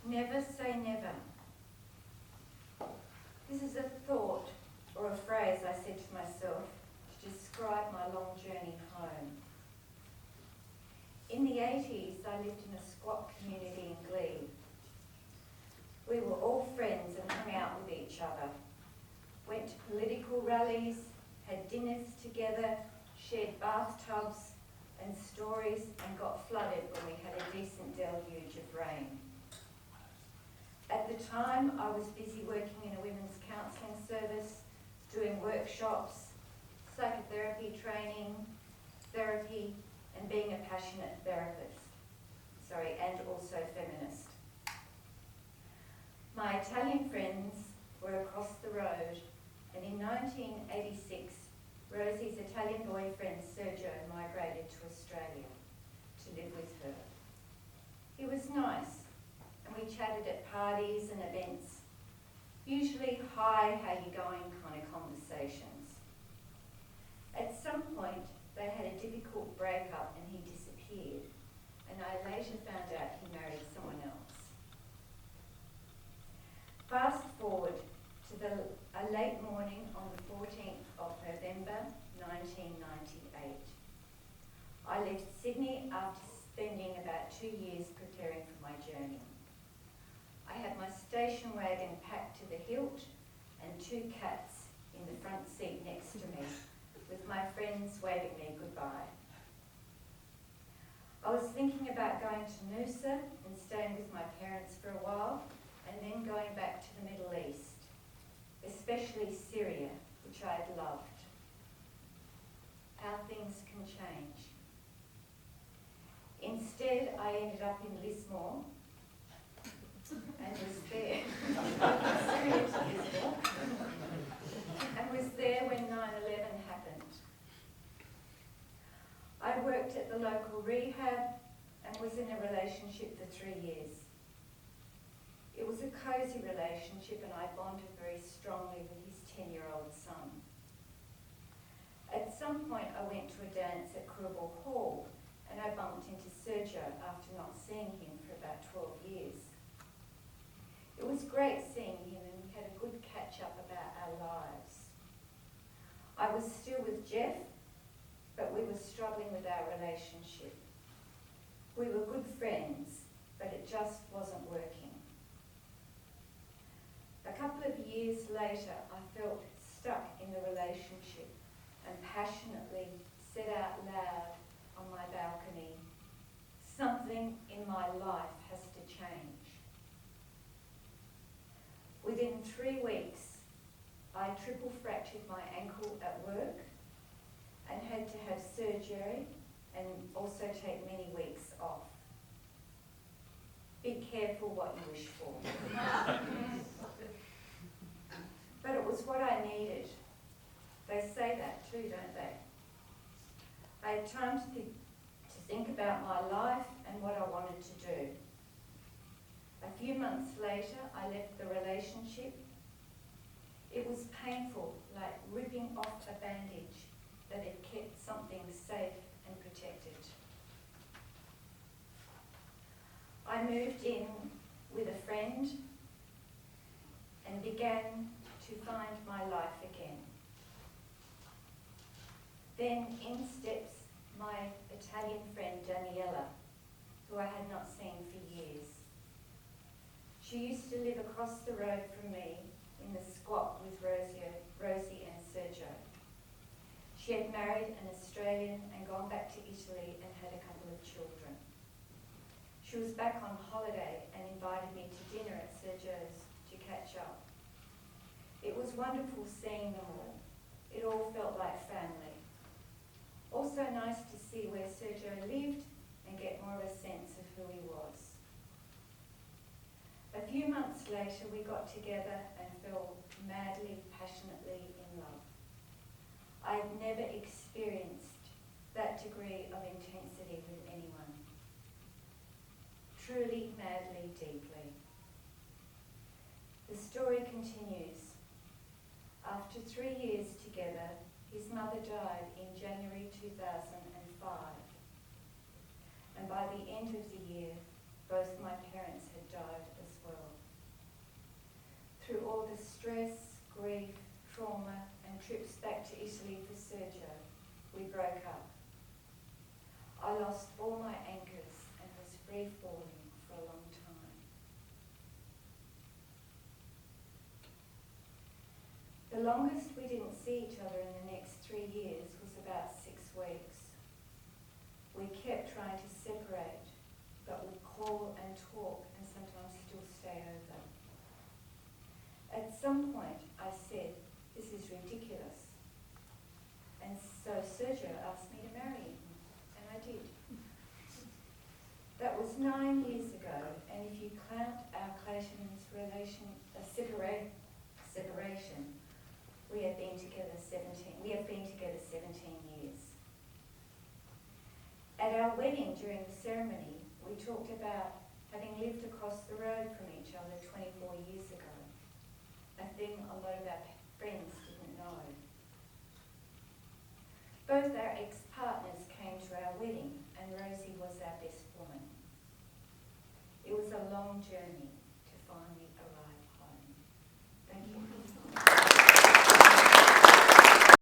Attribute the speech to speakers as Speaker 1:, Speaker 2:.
Speaker 1: Never say never. This is a thought or a phrase I said to myself to describe my long journey home. In the 80s, I lived in a squat community in Glebe. We were all friends and hung out with each other, went to political rallies, had dinners together, shared bathtubs and stories, and got flooded when we had a decent deluge of rain. At the time, I was busy working in a women's counselling service, doing workshops, psychotherapy training, therapy, and being a passionate therapist. And also feminist. My Italian friends were across the road, and in 1986, Rosie's Italian boyfriend Sergio migrated to Australia to live with her. He was nice, and we chatted at parties and events, usually hi, how you going kind of conversations. At some point, they had a difficult breakup and he disappeared, and I later found out he married someone else. Fast forward to a late morning on the 14th of November 1998. I left Sydney after spending about 2 years preparing for my journey. I had my station wagon packed to the hilt and 2 cats in the front seat next to me, with my friends waving me goodbye. I was thinking about going to Noosa and staying with my parents for a while, and then going back to the Middle East, especially Syria, which I had loved. How things can change. Instead, I ended up in Lismore and was there. Syria to Lismore. And was there when 9/11 happened. I worked at the local rehab and was in a relationship for 3 years. It was a cosy relationship, and I bonded very strongly with his 10-year-old son. At some point, I went to a dance at Cribble Hall, and I bumped into Sergio after not seeing him for about 12 years. It was great seeing him, and we had a good catch-up about our lives. I was still with Jeff, but we were struggling with our relationship. We were good friends, but it just wasn't working. A couple of years later, I felt stuck in the relationship and passionately said out loud on my balcony, "Something in my life has to change." Within 3 weeks, I triple fractured my ankle at work and had to have surgery and also take many weeks off. Be careful what you wish for. But it was what I needed. They say that too, don't they? I had time to think about my life and what I wanted to do. A few months later, I left the relationship. It was painful, like ripping off a bandage that had kept something safe and protected. I moved in with a friend and began to find my life again. Then in steps my Italian friend Daniela, who I had not seen for years. She used to live across the road from me in the squat with Rosie and Sergio. She had married an Australian and gone back to Italy and had a couple of children. She was back on holiday and invited me to dinner at Sergio's to catch up. It was wonderful seeing them all. It all felt like family. Also nice to see where Sergio lived and get more of a sense of who he was. A few months later, we got together and fell madly, passionately in love. I'd never experienced that degree of intensity with anyone. Truly, madly, deeply. The story continues. After 3 years together, his mother died in January 2005. And by the end of the year, both my parents had died as trips back to Italy for Sergio, we broke up. I lost all my anchors and was free falling for a long time. The longest we didn't see each other in the next 3 years was about 6 weeks. We kept trying to separate, but would call and talk and sometimes still stay over. At some point I said, "This is ridiculous." And so Sergio asked me to marry him, and I did. That was 9 years ago, and if you count our Clayton's separation, we have been together 17 years. At our wedding during the ceremony, we talked about having lived across the road from each other 24 years ago, a thing a lot of our friends didn't know. Both our ex-partners came to our wedding, and Rosie was our best woman. It was a long journey.